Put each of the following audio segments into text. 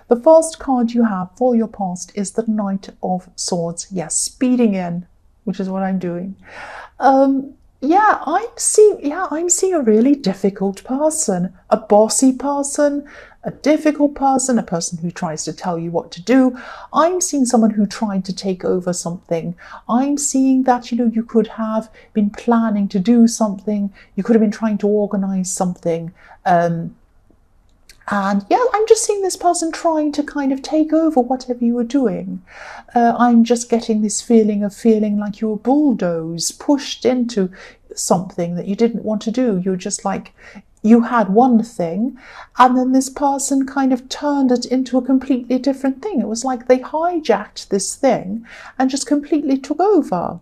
The first card you have for your past is the Knight of Swords. Yes, speeding in, which is what I'm doing. I'm seeing a really difficult person, a bossy person, a difficult person, a person who tries to tell you what to do. I'm seeing someone who tried to take over something. I'm seeing that, you could have been planning to do something. You could have been trying to organize something. And yeah, I'm just seeing this person trying to kind of take over whatever you were doing. I'm just getting this feeling of feeling like you were bulldozed, pushed into something that you didn't want to do. You're just like, you had one thing, and then this person kind of turned it into a completely different thing. It was like they hijacked this thing and just completely took over.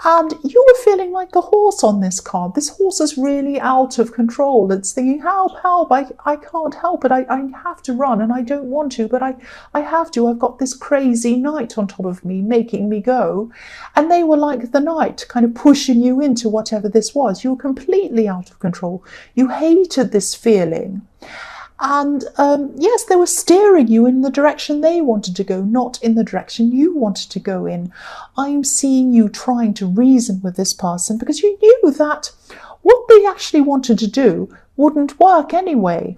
And you were feeling like a horse on this card. This horse is really out of control. It's thinking, help, help, I can't help it. I have to run and I don't want to, but I have to. I've got this crazy knight on top of me making me go. And they were like the knight kind of pushing you into whatever this was. You were completely out of control. You hated this feeling. And yes, they were steering you in the direction they wanted to go, not in the direction you wanted to go in. I'm seeing you trying to reason with this person because you knew that what they actually wanted to do wouldn't work anyway.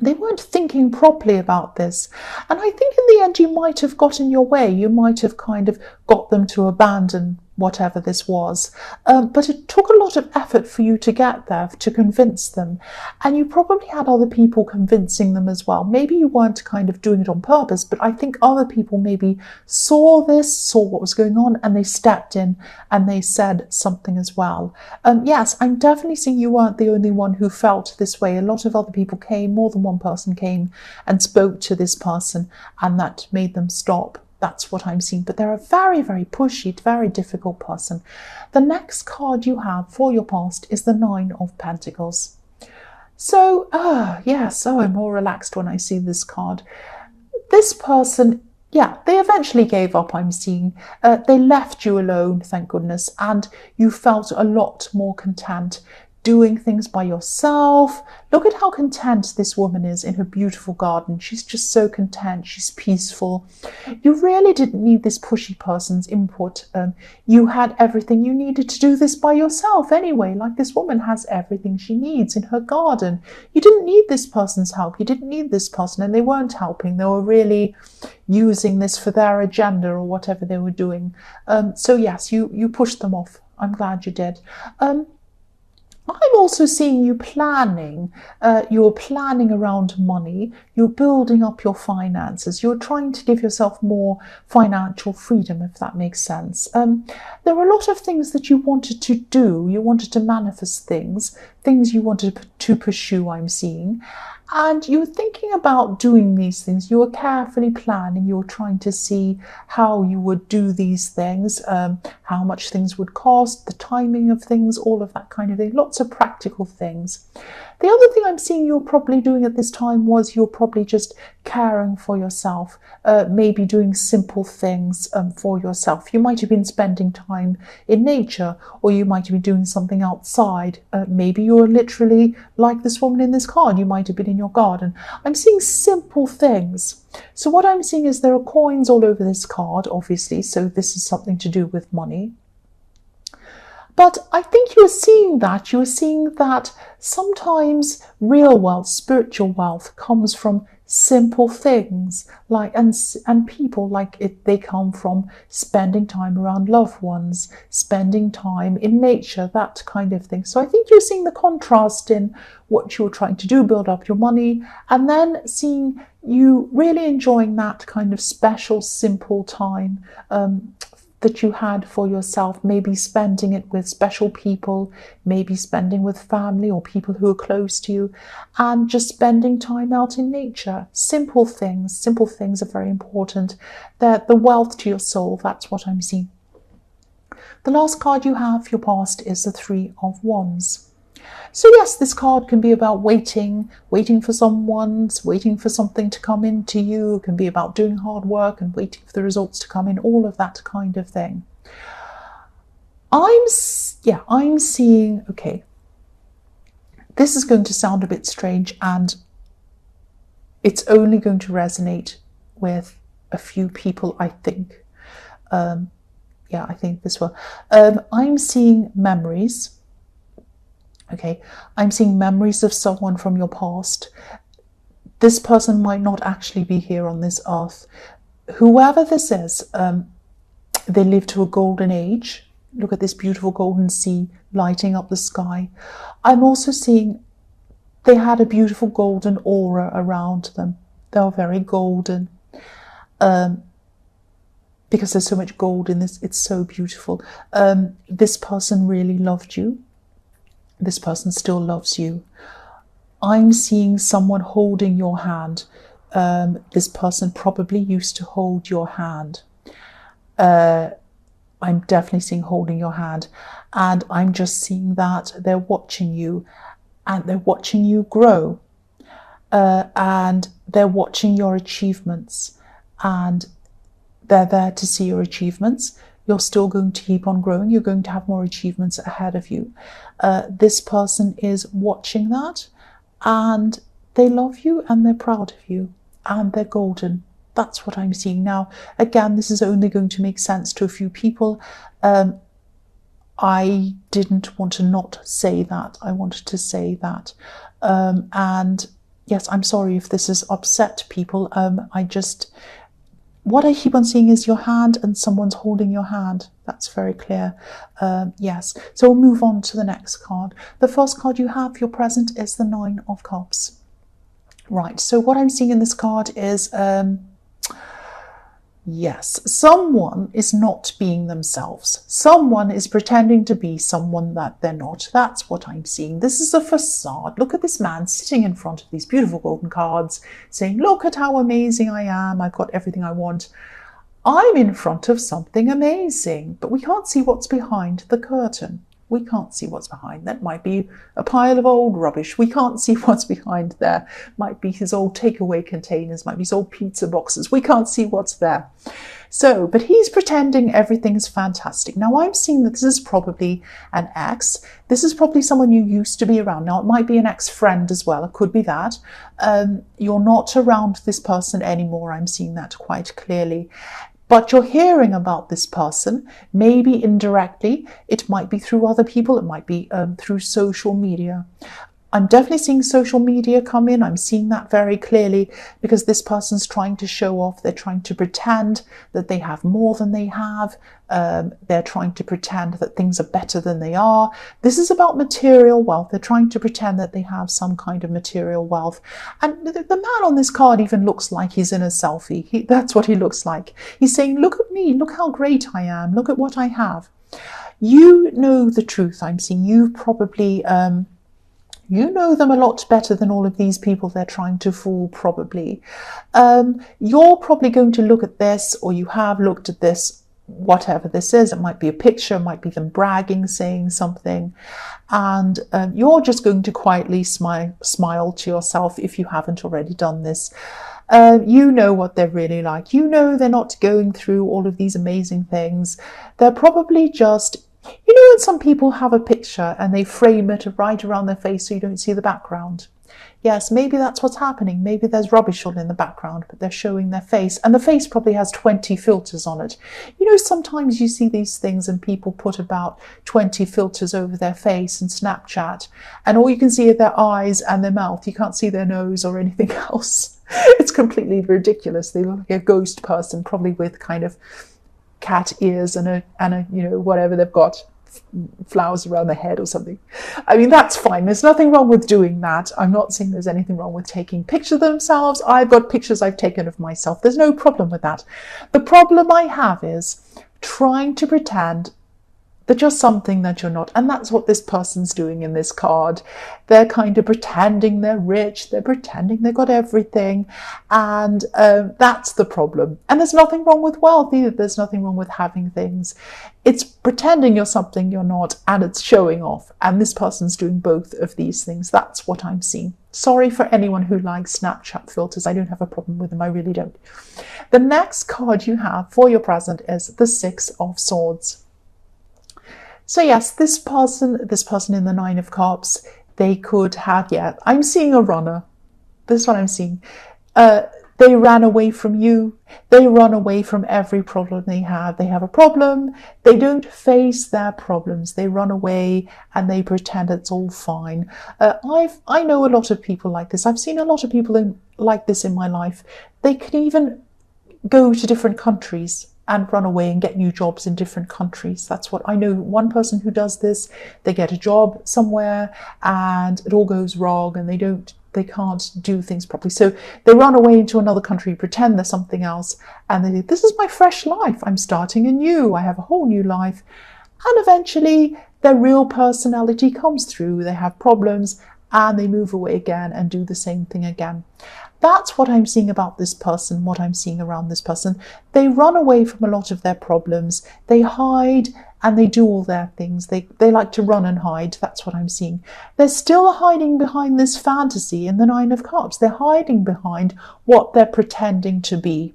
They weren't thinking properly about this. And I think in the end you might have got in your way. You might have kind of got them to abandon whatever this was. But it took a lot of effort for you to get there, to convince them. And you probably had other people convincing them as well. Maybe you weren't kind of doing it on purpose, but I think other people maybe saw what was going on, and they stepped in and they said something as well. Yes, I'm definitely seeing you weren't the only one who felt this way. A lot of other people came, more than one person came and spoke to this person, and that made them stop. That's what I'm seeing. But they're a very, very pushy, very difficult person. The next card you have for your past is the Nine of Pentacles. So, yes, I'm more relaxed when I see this card. This person, yeah, they eventually gave up, I'm seeing. They left you alone, thank goodness, and you felt a lot more content doing things by yourself. Look at how content this woman is in her beautiful garden. She's just so content. She's peaceful. You really didn't need this pushy person's input. You had everything you needed to do this by yourself anyway. Like this woman has everything she needs in her garden. You didn't need this person's help. You didn't need this person, and they weren't helping. They were really using this for their agenda or whatever they were doing. So yes, you pushed them off. I'm glad you did. I'm also seeing you planning. You're planning around money. You're building up your finances. You're trying to give yourself more financial freedom, if that makes sense. There were a lot of things that you wanted to do. You wanted to manifest things you wanted to pursue, I'm seeing. And you were thinking about doing these things. You were carefully planning. You were trying to see how you would do these things, how much things would cost, the timing of things, all of that kind of thing. Lots of practical things. The other thing I'm seeing you're probably doing at this time was you're probably just caring for yourself, maybe doing simple things for yourself. You might have been spending time in nature, or you might have been doing something outside. Maybe you're literally like this woman in this card. You might have been in your garden. I'm seeing simple things. So what I'm seeing is there are coins all over this card, obviously, so this is something to do with money. But I think you were seeing that sometimes real wealth, spiritual wealth, comes from simple things, like and people, like they come from spending time around loved ones, spending time in nature, that kind of thing. So I think you're seeing the contrast in what you're trying to do, build up your money, and then seeing you really enjoying that kind of special, simple time that you had for yourself, maybe spending it with special people, maybe spending with family or people who are close to you, and just spending time out in nature. Simple things are very important. They're the wealth to your soul. That's what I'm seeing. The last card you have for your past is the Three of Wands. So yes, this card can be about waiting for someone, waiting for something to come into you. It can be about doing hard work and waiting for the results to come in, all of that kind of thing. I'm seeing, okay, this is going to sound a bit strange, and it's only going to resonate with a few people, I think. Yeah, I think this will. I'm seeing memories. Okay, I'm seeing memories of someone from your past. This person might not actually be here on this earth. Whoever this is, they lived to a golden age. Look at this beautiful golden sea lighting up the sky. I'm also seeing they had a beautiful golden aura around them. They were very golden. Because there's so much gold in this, it's so beautiful. This person really loved you. This person still loves you. I'm seeing someone holding your hand. This person probably used to hold your hand. I'm definitely seeing holding your hand. And I'm just seeing that they're watching you, and they're watching you grow. And they're watching your achievements. And they're there to see your achievements. You're still going to keep on growing. You're going to have more achievements ahead of you. This person is watching that, and they love you, and they're proud of you, and they're golden. That's what I'm seeing now. Again, this is only going to make sense to a few people. I didn't want to not say that. I wanted to say that. And yes, I'm sorry if this has upset people. What I keep on seeing is your hand, and someone's holding your hand. That's very clear. Yes. So we'll move on to the next card. The first card you have, your present, is the Nine of Cups. Right. So what I'm seeing in this card is, yes, someone is not being themselves. Someone is pretending to be someone that they're not. That's what I'm seeing. This is a facade. Look at this man sitting in front of these beautiful golden cards saying, look at how amazing I am. I've got everything I want. I'm in front of something amazing, but we can't see what's behind the curtain. We can't see what's behind. That might be a pile of old rubbish. We can't see what's behind there. Might be his old takeaway containers, might be his old pizza boxes. We can't see what's there. So, but he's pretending everything's fantastic. Now, I'm seeing that this is probably an ex. This is probably someone you used to be around. Now, it might be an ex-friend as well. It could be that. You're not around this person anymore. I'm seeing that quite clearly. But you're hearing about this person, maybe indirectly. It might be through other people. It might be through social media. I'm definitely seeing social media come in. I'm seeing that very clearly because this person's trying to show off. They're trying to pretend that they have more than they have. They're trying to pretend that things are better than they are. This is about material wealth. They're trying to pretend that they have some kind of material wealth. And the man on this card even looks like he's in a selfie. That's what he looks like. He's saying, look at me. Look how great I am. Look at what I have. You know the truth. I'm seeing you probably... you know them a lot better than all of these people they're trying to fool, probably. You're probably going to look at this, or you have looked at this, whatever this is. It might be a picture, it might be them bragging, saying something. And you're just going to quietly smile to yourself if you haven't already done this. You know what they're really like. You know they're not going through all of these amazing things. They're probably just... You know when some people have a picture and they frame it right around their face so you don't see the background? Yes, maybe that's what's happening. Maybe there's rubbish all in the background, but they're showing their face. And the face probably has 20 filters on it. You know, sometimes you see these things and people put about 20 filters over their face in Snapchat, and all you can see are their eyes and their mouth. You can't see their nose or anything else. It's completely ridiculous. They look like a ghost person, probably with kind of cat ears and a you know, whatever they've got, flowers around their head or something. I mean, that's fine. There's nothing wrong with doing that. I'm not saying there's anything wrong with taking pictures of themselves. I've got pictures I've taken of myself. There's no problem with that. The problem I have is trying to pretend that you're something that you're not. And that's what this person's doing in this card. They're kind of pretending they're rich. They're pretending they've got everything. And that's the problem. And there's nothing wrong with wealth either. There's nothing wrong with having things. It's pretending you're something you're not, and it's showing off. And this person's doing both of these things. That's what I'm seeing. Sorry for anyone who likes Snapchat filters. I don't have a problem with them. I really don't. The next card you have for your present is the Six of Swords. So yes, this person in the Nine of Cups, they could have, yeah, I'm seeing a runner. This is what I'm seeing. They ran away from you. They run away from every problem they have. They have a problem. They don't face their problems. They run away and they pretend it's all fine. I know a lot of people like this. I've seen a lot of people like this in my life. They can even go to different countries and run away and get new jobs in different countries. That's what I know. One person who does this, they get a job somewhere and it all goes wrong and they can't do things properly. So they run away into another country, pretend they're something else, and they say, this is my fresh life. I'm starting anew. I have a whole new life. And eventually their real personality comes through. They have problems and they move away again and do the same thing again. That's what I'm seeing about this person, what I'm seeing around this person. They run away from a lot of their problems. They hide and they do all their things. They like to run and hide. That's what I'm seeing. They're still hiding behind this fantasy in the Nine of Cups. They're hiding behind what they're pretending to be.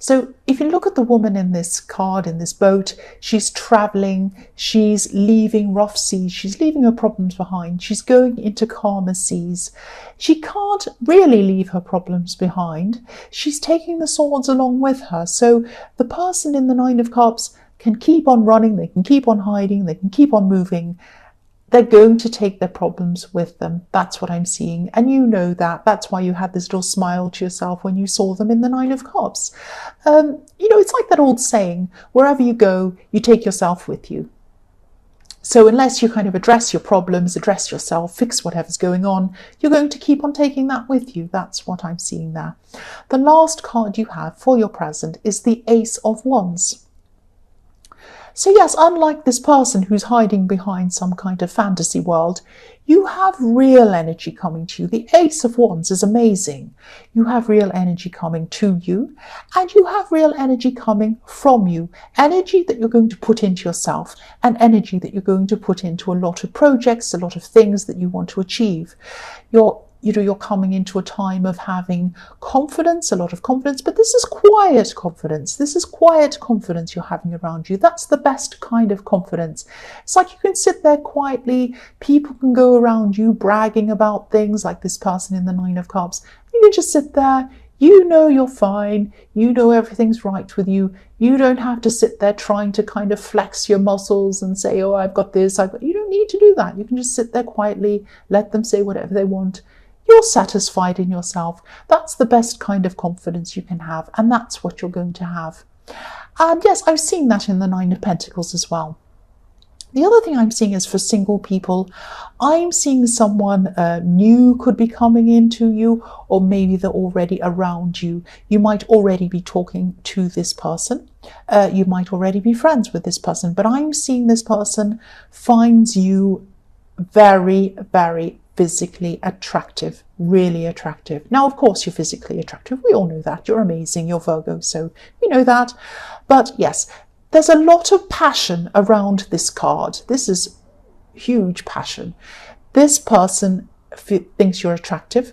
So if you look at the woman in this card, in this boat, she's traveling, she's leaving rough seas, she's leaving her problems behind, she's going into calmer seas. She can't really leave her problems behind. She's taking the swords along with her. So the person in the Nine of Cups can keep on running, they can keep on hiding, they can keep on moving. They're going to take their problems with them. That's what I'm seeing. And you know that. That's why you had this little smile to yourself when you saw them in the Nine of Cups. It's like that old saying, wherever you go, you take yourself with you. So unless you kind of address your problems, address yourself, fix whatever's going on, you're going to keep on taking that with you. That's what I'm seeing there. The last card you have for your present is the Ace of Wands. So yes, unlike this person who's hiding behind some kind of fantasy world, you have real energy coming to you. The Ace of Wands is amazing. You have real energy coming to you, and you have real energy coming from you. Energy that you're going to put into yourself, and energy that you're going to put into a lot of projects, a lot of things that you want to achieve. You're coming into a time of having confidence, a lot of confidence, but this is quiet confidence. This is quiet confidence you're having around you. That's the best kind of confidence. It's like you can sit there quietly. People can go around you bragging about things like this person in the Nine of Cups. You can just sit there. You know you're fine. You know everything's right with you. You don't have to sit there trying to kind of flex your muscles and say, oh, I've got this. You don't need to do that. You can just sit there quietly, let them say whatever they want. You're satisfied in yourself. That's the best kind of confidence you can have, and that's what you're going to have. And yes, I've seen that in the Nine of Pentacles as well. The other thing I'm seeing is for single people, I'm seeing someone new could be coming into you, or maybe they're already around you. You might already be talking to this person. You might already be friends with this person, but I'm seeing this person finds you very, very physically attractive, really attractive. Now, of course, you're physically attractive. We all know that. You're amazing. You're Virgo, so we know that. But yes, there's a lot of passion around this card. This is huge passion. This person thinks you're attractive.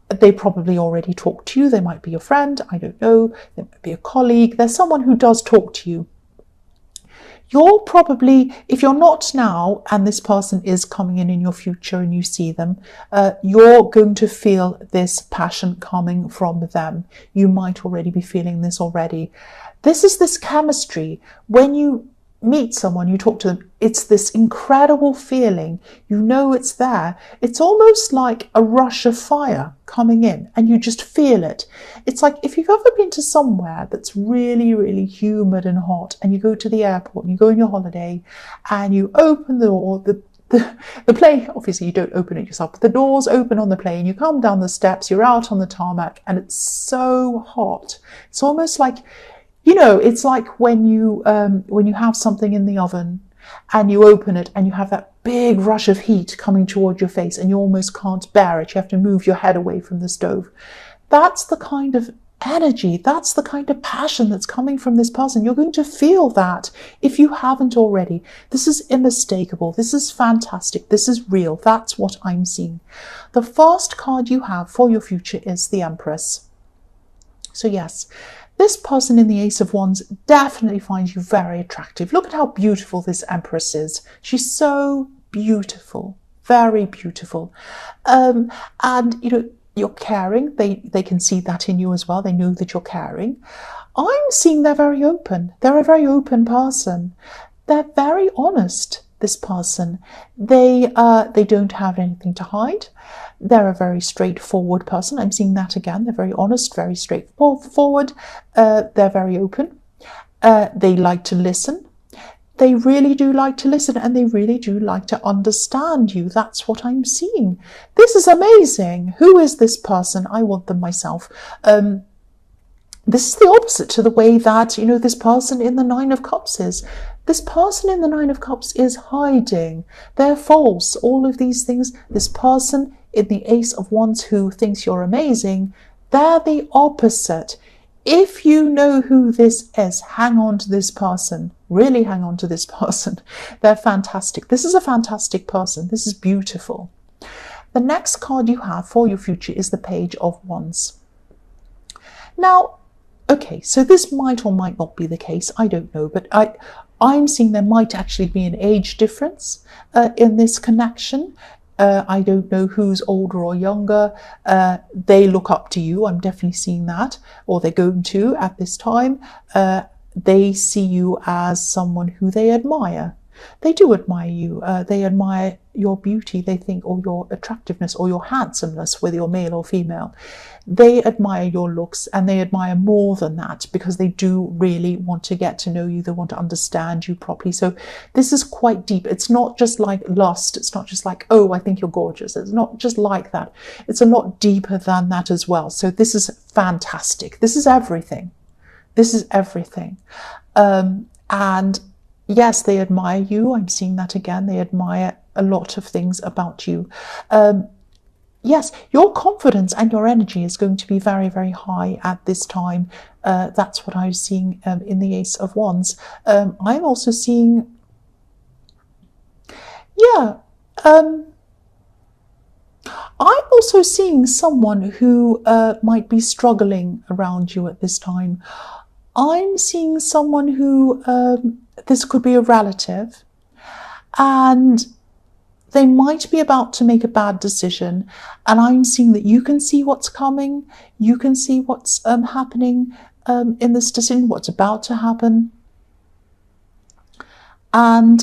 They probably already talk to you. They might be your friend. I don't know. They might be a colleague. There's someone who does talk to you. You're probably, if you're not now, and this person is coming in your future and you see them, you're going to feel this passion coming from them. You might already be feeling this already. This is this chemistry. When you meet someone, you talk to them, it's this incredible feeling. You know it's there. It's almost like a rush of fire coming in, and you just feel it. It's like if you've ever been to somewhere that's really, really humid and hot, and you go to the airport and you go on your holiday and you open the door, the plane, obviously you don't open it yourself, but the doors open on the plane, you come down the steps, you're out on the tarmac, and it's so hot. It's almost like, it's like when you have something in the oven and you open it and you have that big rush of heat coming toward your face and you almost can't bear it. You have to move your head away from the stove. That's the kind of energy, that's the kind of passion that's coming from this person. You're going to feel that if you haven't already. This is unmistakable. This is fantastic. This is real. That's what I'm seeing. The first card you have for your future is the Empress. So yes, this person in the Ace of Wands definitely finds you very attractive. Look at how beautiful this Empress is. She's so beautiful, very beautiful. And You're caring. They can see that in you as well. They know that you're caring. I'm seeing they're very open. They're a very open person. They're very honest, this person. They don't have anything to hide. They're a very straightforward person. I'm seeing that again. They're very honest, very straightforward. They're very open. They like to listen. They really do like to listen, and they really do like to understand you. That's what I'm seeing. This is amazing. Who is this person? I want them myself. This is the opposite to the way that, this person in the Nine of Cups is. This person in the Nine of Cups is hiding. They're false. All of these things. This person in the Ace of Wands who thinks you're amazing, they're the opposite. If you know who this is, hang on to this person. Really hang on to this person. They're fantastic. This is a fantastic person. This is beautiful. The next card you have for your future is the Page of Wands. Now, okay, so this might or might not be the case. I don't know, but I'm seeing there might actually be an age difference in this connection. I don't know who's older or younger. They look up to you. I'm definitely seeing that, or they're going to at this time. They see you as someone who they admire. They do admire you. They admire your beauty, they think, or your attractiveness or your handsomeness, whether you're male or female. They admire your looks, and they admire more than that because they do really want to get to know you. They want to understand you properly. So this is quite deep. It's not just like lust. It's not just like, oh, I think you're gorgeous. It's not just like that. It's a lot deeper than that as well. So this is fantastic. This is everything. This is everything. And yes, they admire you. I'm seeing that again. They admire a lot of things about you. Yes, your confidence and your energy is going to be very, very high at this time. That's what I was seeing in the Ace of Wands. I'm also seeing, I'm also seeing someone who might be struggling around you at this time. I'm seeing someone who, this could be a relative, and they might be about to make a bad decision, and I'm seeing that you can see what's coming, you can see what's happening in this decision, what's about to happen, and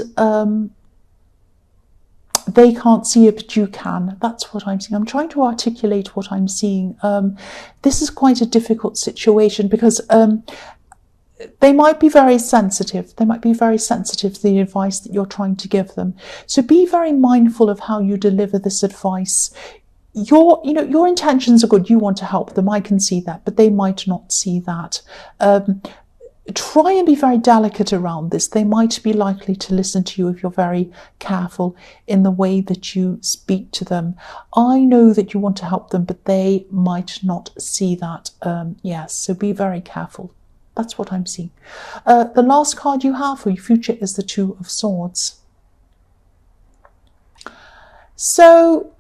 they can't see it, but you can. That's what I'm seeing. I'm trying to articulate what I'm seeing. This is quite a difficult situation because they might be very sensitive. They might be very sensitive to the advice that you're trying to give them. So be very mindful of how you deliver this advice. Your intentions are good. You want to help them. I can see that, but they might not see that. Try and be very delicate around this. They might be likely to listen to you if you're very careful in the way that you speak to them. I know that you want to help them, but they might not see that. Yes, so be very careful. That's what I'm seeing. The last card you have for your future is the Two of Swords. So,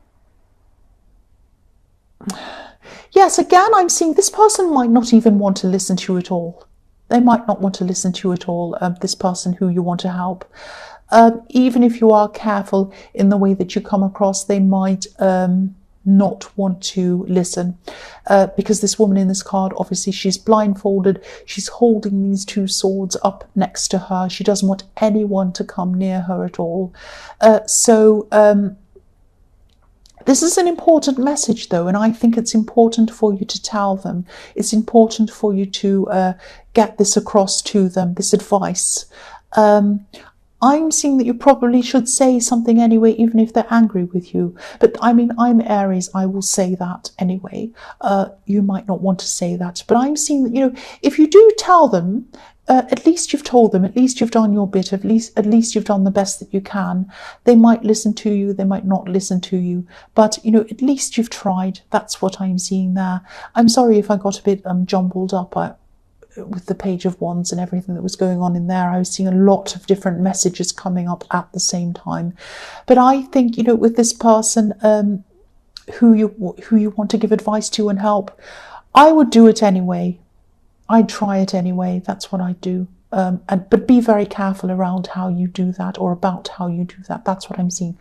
yes, again, I'm seeing this person might not even want to listen to you at all. They might not want to listen to you at all, this person who you want to help. Even if you are careful in the way that you come across, they might not want to listen because this woman in this card, obviously she's blindfolded, she's holding these two swords up next to her. She doesn't want anyone to come near her at all. This is an important message though, and I think it's important for you to tell them. It's important for you to get this across to them, this advice. I'm seeing that you probably should say something anyway, even if they're angry with you. But I mean, I'm Aries, I will say that anyway. You might not want to say that, but I'm seeing that, if you do tell them, at least you've told them, at least you've done your bit, at least you've done the best that you can. They might listen to you, they might not listen to you, but at least you've tried. That's what I'm seeing there. I'm sorry if I got a bit jumbled up with the Page of Wands and everything that was going on in there. I was seeing a lot of different messages coming up at the same time. But I think, with this person who you want to give advice to and help, I would do it anyway. I'd try it anyway. That's what I'd do. But be very careful around how you do that, or about how you do that. That's what I'm seeing.